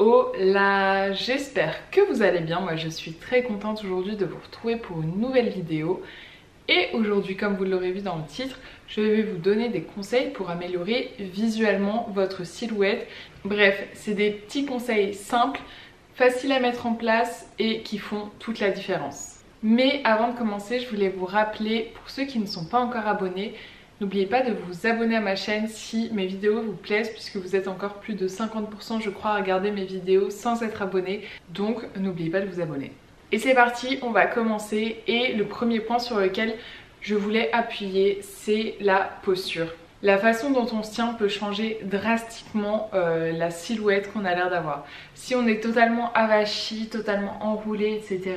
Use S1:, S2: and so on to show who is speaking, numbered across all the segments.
S1: Hola, j'espère que vous allez bien. Moi je suis très contente aujourd'hui de vous retrouver pour une nouvelle vidéo. Et aujourd'hui, comme vous l'aurez vu dans le titre, je vais vous donner des conseils pour améliorer visuellement votre silhouette. Bref, c'est des petits conseils simples, faciles à mettre en place et qui font toute la différence. Mais avant de commencer, je voulais vous rappeler, pour ceux qui ne sont pas encore abonnés, n'oubliez pas de vous abonner à ma chaîne si mes vidéos vous plaisent, puisque vous êtes encore plus de 50% je crois à regarder mes vidéos sans être abonné. Donc n'oubliez pas de vous abonner. Et c'est parti, on va commencer. Et le premier point sur lequel je voulais appuyer, c'est la posture. La façon dont on se tient peut changer drastiquement la silhouette qu'on a l'air d'avoir. Si on est totalement avachi, totalement enroulé, etc.,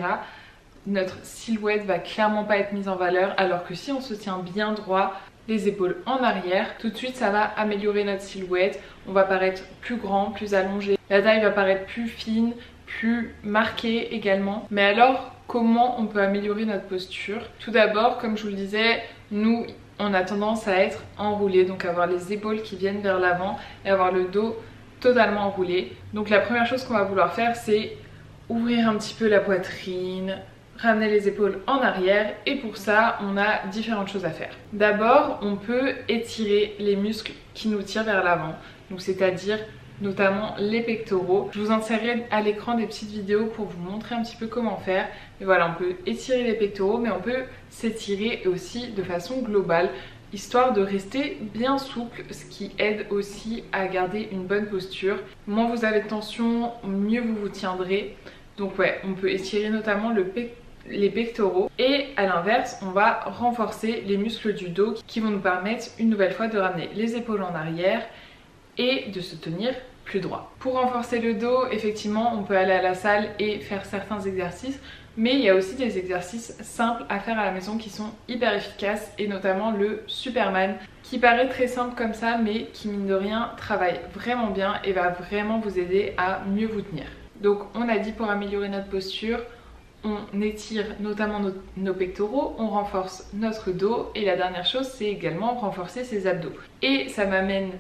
S1: notre silhouette va clairement pas être mise en valeur, alors que si on se tient bien droit, les épaules en arrière, tout de suite ça va améliorer notre silhouette. On va paraître plus grand, plus allongé, la taille va paraître plus fine, plus marquée également. Mais alors comment on peut améliorer notre posture? Tout d'abord, comme je vous le disais, nous on a tendance à être enroulé, donc avoir les épaules qui viennent vers l'avant et avoir le dos totalement enroulé. Donc la première chose qu'on va vouloir faire, c'est ouvrir un petit peu la poitrine, ramener les épaules en arrière, et pour ça on a différentes choses à faire. D'abord, on peut étirer les muscles qui nous tirent vers l'avant, donc c'est-à-dire notamment les pectoraux. Je vous insérerai à l'écran des petites vidéos pour vous montrer un petit peu comment faire. Et voilà, on peut étirer les pectoraux, mais on peut s'étirer aussi de façon globale, histoire de rester bien souple, ce qui aide aussi à garder une bonne posture. Moins vous avez de tension, mieux vous vous tiendrez. Donc ouais, on peut étirer notamment les pectoraux, et à l'inverse on va renforcer les muscles du dos qui vont nous permettre une nouvelle fois de ramener les épaules en arrière et de se tenir plus droit. Pour renforcer le dos, effectivement on peut aller à la salle et faire certains exercices, mais il y a aussi des exercices simples à faire à la maison qui sont hyper efficaces, et notamment le Superman, qui paraît très simple comme ça mais qui mine de rien travaille vraiment bien et va vraiment vous aider à mieux vous tenir. Donc on a dit, pour améliorer notre posture, on étire notamment nos pectoraux, on renforce notre dos, et la dernière chose c'est également renforcer ses abdos. Et ça m'amène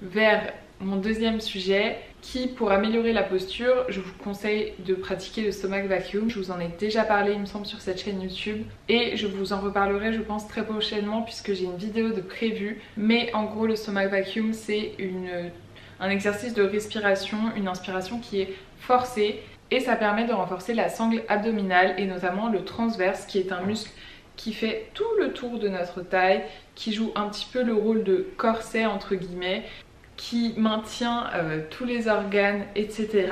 S1: vers mon deuxième sujet qui, pour améliorer la posture, je vous conseille de pratiquer le stomach vacuum. Je vous en ai déjà parlé il me semble sur cette chaîne YouTube, et je vous en reparlerai je pense très prochainement puisque j'ai une vidéo de prévue. Mais en gros le stomach vacuum c'est un exercice de respiration, une inspiration qui est forcée, et ça permet de renforcer la sangle abdominale et notamment le transverse, qui est un muscle qui fait tout le tour de notre taille, qui joue un petit peu le rôle de corset entre guillemets, qui maintient tous les organes, etc.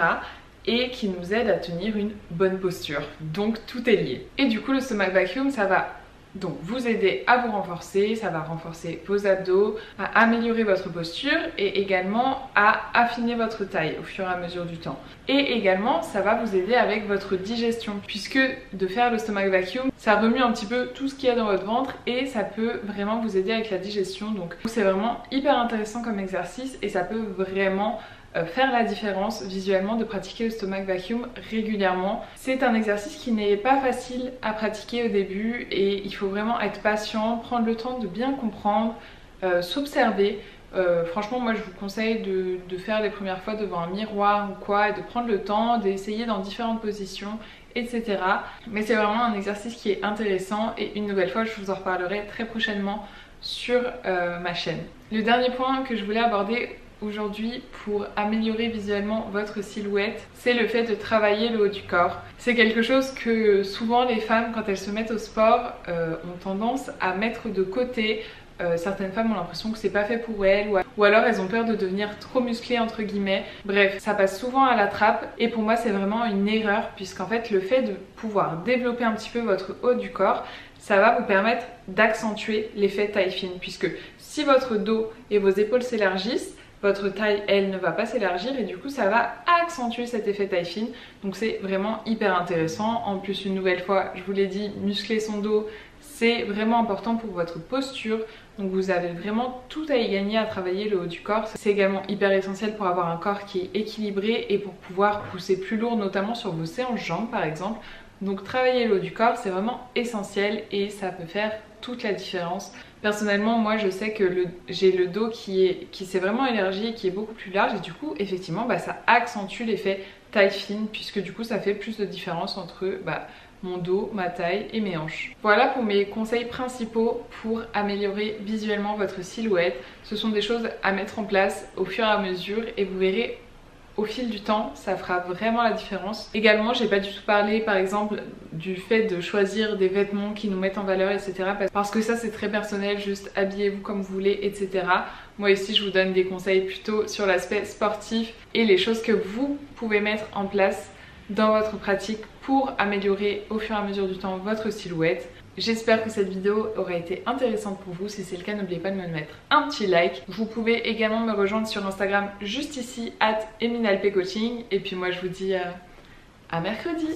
S1: et qui nous aide à tenir une bonne posture. Donc tout est lié. Et du coup le stomach vacuum, ça va donc vous aider à vous renforcer, ça va renforcer vos abdos, à améliorer votre posture et également à affiner votre taille au fur et à mesure du temps. Et également ça va vous aider avec votre digestion, puisque de faire le stomach vacuum, ça remue un petit peu tout ce qu'il y a dans votre ventre et ça peut vraiment vous aider avec la digestion. Donc c'est vraiment hyper intéressant comme exercice, et ça peut vraiment faire la différence visuellement de pratiquer le stomach vacuum régulièrement. C'est un exercice qui n'est pas facile à pratiquer au début, et il faut vraiment être patient, prendre le temps de bien comprendre, s'observer. Franchement moi je vous conseille de faire les premières fois devant un miroir ou quoi, et de prendre le temps d'essayer dans différentes positions, etc. Mais c'est vraiment un exercice qui est intéressant, et une nouvelle fois je vous en reparlerai très prochainement sur ma chaîne. Le dernier point que je voulais aborder aujourd'hui pour améliorer visuellement votre silhouette, c'est le fait de travailler le haut du corps. C'est quelque chose que souvent les femmes, quand elles se mettent au sport, ont tendance à mettre de côté. Certaines femmes ont l'impression que c'est pas fait pour elles, ou alors elles ont peur de devenir trop musclées entre guillemets. Bref, ça passe souvent à la trappe, et pour moi c'est vraiment une erreur, puisqu'en fait le fait de pouvoir développer un petit peu votre haut du corps, ça va vous permettre d'accentuer l'effet taille fine, puisque si votre dos et vos épaules s'élargissent, votre taille elle ne va pas s'élargir, et du coup ça va accentuer cet effet taille fine. Donc c'est vraiment hyper intéressant. En plus, une nouvelle fois je vous l'ai dit, muscler son dos c'est vraiment important pour votre posture, donc vous avez vraiment tout à y gagner à travailler le haut du corps. C'est également hyper essentiel pour avoir un corps qui est équilibré et pour pouvoir pousser plus lourd, notamment sur vos séances jambes par exemple. Donc travailler le haut du corps c'est vraiment essentiel, et ça peut faire toute la différence. Personnellement, moi je sais que j'ai le dos qui s'est vraiment élargi et qui est beaucoup plus large, et du coup effectivement ça accentue l'effet taille fine, puisque du coup ça fait plus de différence entre mon dos, ma taille et mes hanches. Voilà pour mes conseils principaux pour améliorer visuellement votre silhouette. Ce sont des choses à mettre en place au fur et à mesure, et vous verrez au fil du temps, ça fera vraiment la différence. Également, j'ai pas du tout parlé par exemple du fait de choisir des vêtements qui nous mettent en valeur, etc. Parce que ça c'est très personnel, juste habillez-vous comme vous voulez, etc. Moi ici je vous donne des conseils plutôt sur l'aspect sportif et les choses que vous pouvez mettre en place dans votre pratique pour améliorer au fur et à mesure du temps votre silhouette. J'espère que cette vidéo aura été intéressante pour vous. Si c'est le cas, n'oubliez pas de me mettre un petit like. Vous pouvez également me rejoindre sur Instagram juste ici, @eminalpcoaching. Et puis moi je vous dis à mercredi.